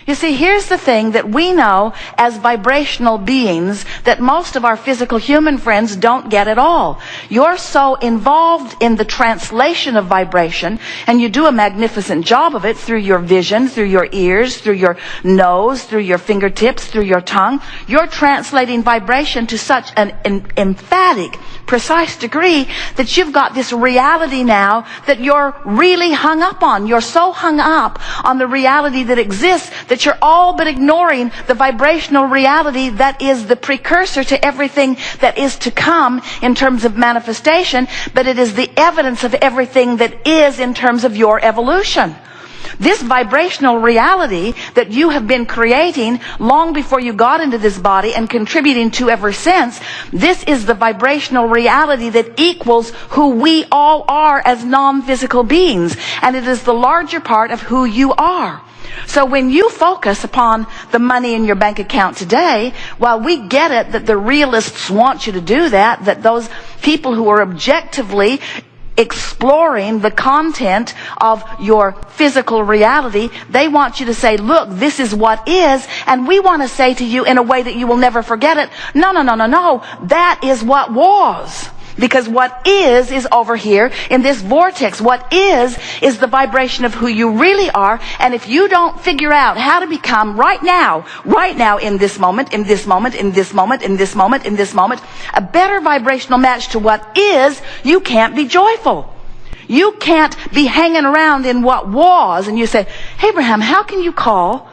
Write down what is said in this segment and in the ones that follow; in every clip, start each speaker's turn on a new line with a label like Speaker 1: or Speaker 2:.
Speaker 1: You see, here's the thing that we know as vibrational beings that most of our physical human friends don't get at all. You're so involved in the translation of vibration, and you do a magnificent job of it through your vision, through your ears, through your nose, through your fingertips, through your tongue. You're translating vibration to such an emphatic, precise degree that you've got this reality now that you're really hung up on. You're so hung up on the reality that exists that you're all but ignoring the vibrational reality that is the precursor to everything that is to come in terms of manifestation, but it is the evidence of everything that is in terms of your evolution. This vibrational reality that you have been creating long before you got into this body and contributing to ever since, this is the vibrational reality that equals who we all are as non-physical beings. And it is the larger part of who you are. So when you focus upon the money in your bank account today, while we get it that the realists want you to do that, that those people who are objectively exploring the content of your physical reality, they want you to say, look, this is what is, and we want to say to you in a way that you will never forget it, no, that is what was. Because what is over here in this vortex. What is the vibration of who you really are. And if you don't figure out how to become right now, in this moment, a better vibrational match to what is, you can't be joyful. You can't be hanging around in what was. And you say, Abraham, how can you call?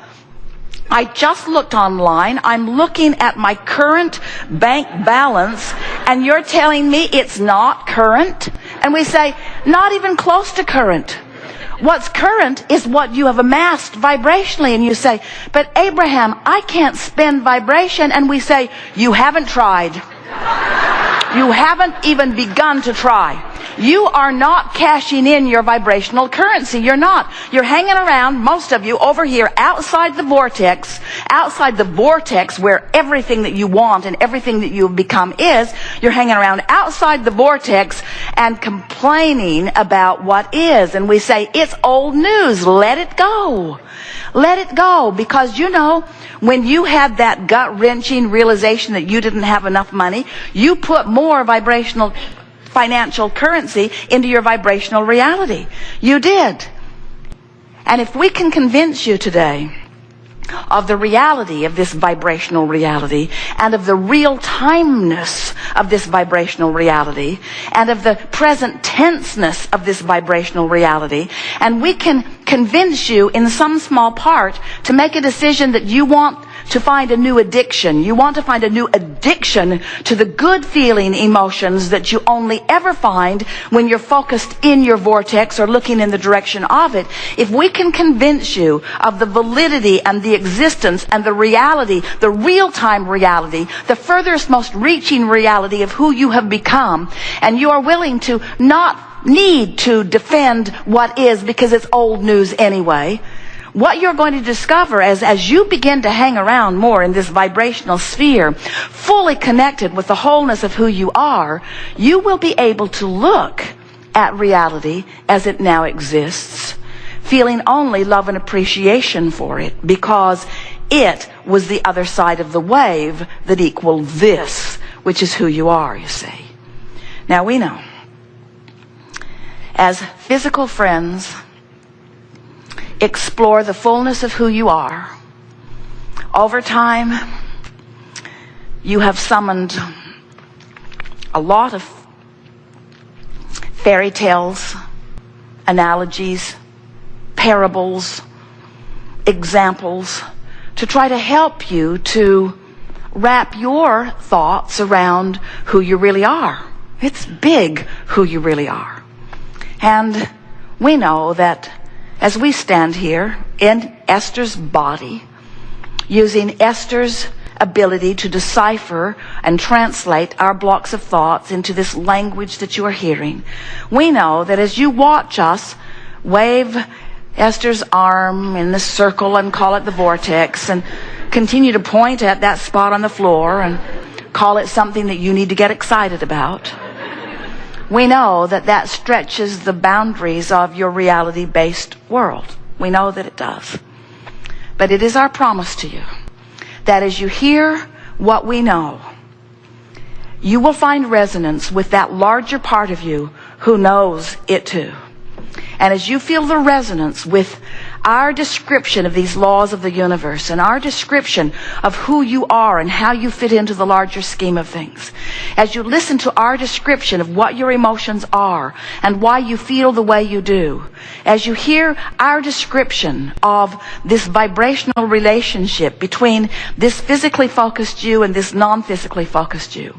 Speaker 1: I just looked online. I'm looking at my current bank balance, and you're telling me it's not current? And we say, not even close to current. What's current is what you have amassed vibrationally. And you say, but Abraham, I can't spend vibration. And we say, you haven't tried. You haven't even begun to try. You are not cashing in your vibrational currency. You're not. You're hanging around, most of you, over here outside the vortex where everything that you want and everything that you've become is. You're hanging around outside the vortex and complaining about what is. And we say, it's old news. Let it go. Let it go. Because you know, when you had that gut-wrenching realization that you didn't have enough money, you put more vibrational financial currency into your vibrational reality. You did. And if we can convince you today of the reality of this vibrational reality and of the real-timeness of this vibrational reality and of the present tenseness of this vibrational reality, and we can convince you in some small part to make a decision that you want to find a new addiction. You want to find a new addiction to the good feeling emotions that you only ever find when you're focused in your vortex or looking in the direction of it. If we can convince you of the validity and the existence and the reality, the real-time reality, the furthest, most reaching reality of who you have become, and you are willing to not need to defend what is because it's old news anyway, what you're going to discover as you begin to hang around more in this vibrational sphere, fully connected with the wholeness of who you are, you will be able to look at reality as it now exists, feeling only love and appreciation for it, because it was the other side of the wave that equaled this, which is who you are, you see. Now we know, as physical friends, explore the fullness of who you are. Over time, you have summoned a lot of fairy tales, analogies, parables, examples to try to help you to wrap your thoughts around who you really are. It's big who you really are. And we know that as we stand here in Esther's body, using Esther's ability to decipher and translate our blocks of thoughts into this language that you are hearing, we know that as you watch us wave Esther's arm in the circle and call it the vortex and continue to point at that spot on the floor and call it something that you need to get excited about, we know that that stretches the boundaries of your reality-based world. We know that it does. But it is our promise to you that as you hear what we know, you will find resonance with that larger part of you who knows it too. And as you feel the resonance with our description of these laws of the universe and our description of who you are and how you fit into the larger scheme of things, as you listen to our description of what your emotions are and why you feel the way you do, as you hear our description of this vibrational relationship between this physically focused you and this non-physically focused you,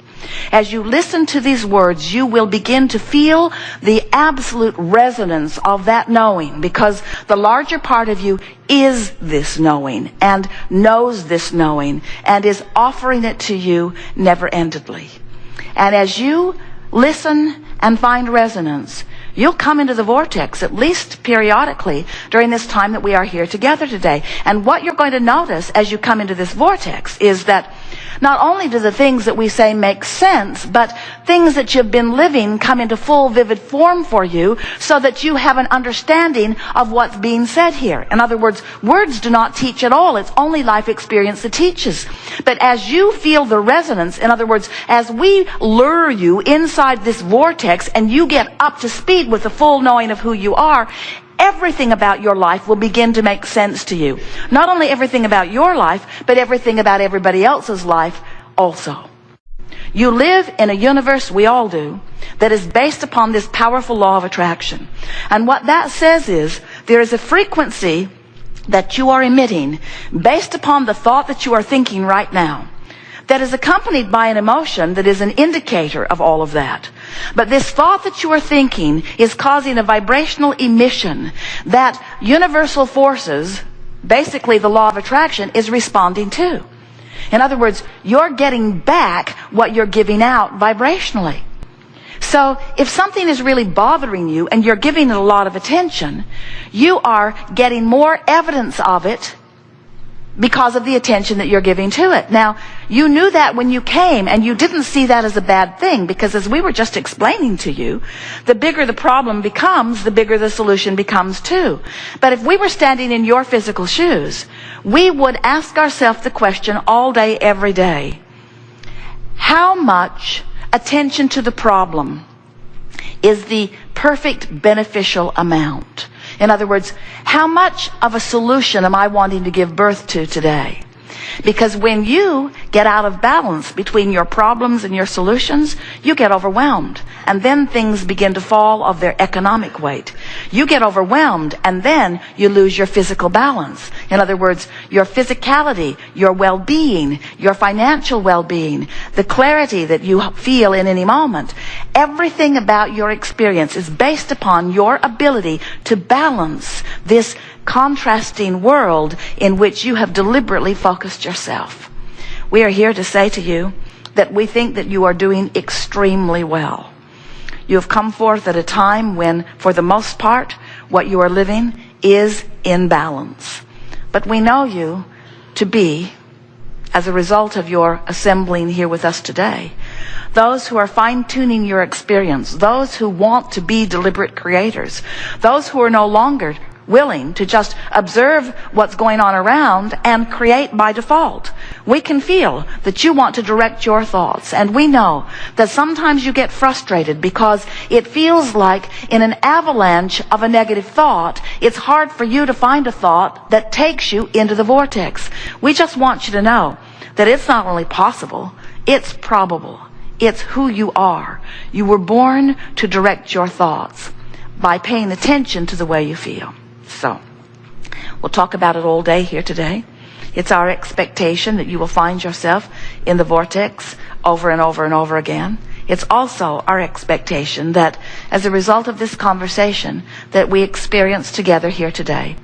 Speaker 1: as you listen to these words, you will begin to feel the absolute resonance of that knowing, because the larger part of you is this knowing and knows this knowing and is offering it to you never-endedly. And as you listen and find resonance, you'll come into the vortex at least periodically during this time that we are here together today. And what you're going to notice as you come into this vortex is that not only do the things that we say make sense, but things that you've been living come into full, vivid form for you so that you have an understanding of what's being said here. In other words, words do not teach at all. It's only life experience that teaches. But as you feel the resonance, in other words, as we lure you inside this vortex and you get up to speed with the full knowing of who you are, everything about your life will begin to make sense to you. Not only everything about your life, but everything about everybody else's life also. You live in a universe, we all do, that is based upon this powerful law of attraction. And what that says is there is a frequency that you are emitting based upon the thought that you are thinking right now, that is accompanied by an emotion that is an indicator of all of that. But this thought that you are thinking is causing a vibrational emission that universal forces, basically the law of attraction, is responding to. In other words, you're getting back what you're giving out vibrationally. So if something is really bothering you and you're giving it a lot of attention, you are getting more evidence of it because of the attention that you're giving to it. Now, you knew that when you came, and you didn't see that as a bad thing, because as we were just explaining to you, the bigger the problem becomes, the bigger the solution becomes too. But if we were standing in your physical shoes, we would ask ourselves the question all day, every day: how much attention to the problem is the perfect beneficial amount? In other words, how much of a solution am I wanting to give birth to today? Because when you get out of balance between your problems and your solutions, you get overwhelmed. And then things begin to fall of their economic weight. You get overwhelmed, and then you lose your physical balance. In other words, your physicality, your well-being, your financial well-being, the clarity that you feel in any moment. Everything about your experience is based upon your ability to balance this contrasting world in which you have deliberately focused yourself. We are here to say to you that we think that you are doing extremely well. You have come forth at a time when, for the most part, what you are living is in balance. But we know you to be, as a result of your assembling here with us today, those who are fine-tuning your experience, those who want to be deliberate creators, those who are no longer willing to just observe what's going on around and create by default. We can feel that you want to direct your thoughts, and we know that sometimes you get frustrated because it feels like in an avalanche of a negative thought, it's hard for you to find a thought that takes you into the vortex. We just want you to know that it's not only possible, it's probable. It's who you are. You were born to direct your thoughts by paying attention to the way you feel. So, we'll talk about it all day here today. It's our expectation that you will find yourself in the vortex over and over and over again. It's also our expectation that as a result of this conversation that we experience together here today,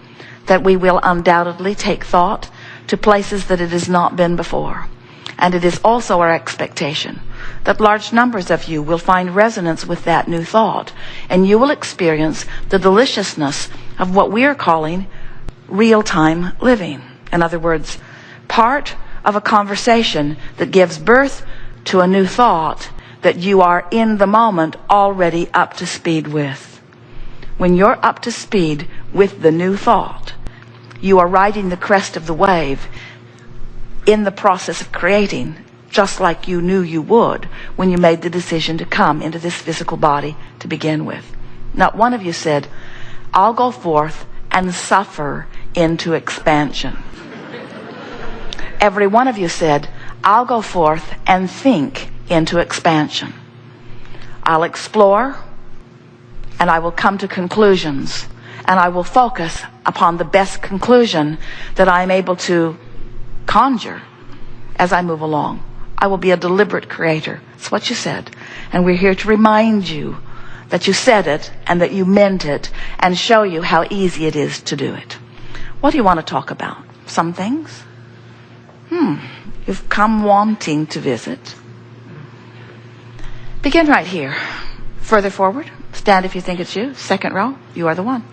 Speaker 1: that we will undoubtedly take thought to places that it has not been before. And it is also our expectation that large numbers of you will find resonance with that new thought, and you will experience the deliciousness of what we are calling real-time living. In other words, part of a conversation that gives birth to a new thought that you are in the moment already up to speed with. When you're up to speed with the new thought, You are riding the crest of the wave in the process of creating, just like you knew you would when you made the decision to come into this physical body to begin with. Not one of you said, I'll go forth and suffer into expansion. Every one of you said, I'll go forth and think into expansion. I'll explore, and I will come to conclusions, and I will focus upon the best conclusion that I am able to conjure as I move along. I will be a deliberate creator. That's what you said. And we're here to remind you that you said it and that you meant it, and show you how easy it is to do it. What do you want to talk about? Some things? You've come wanting to visit. Begin right here. Further forward. Stand if you think it's you. Second row. You are the one.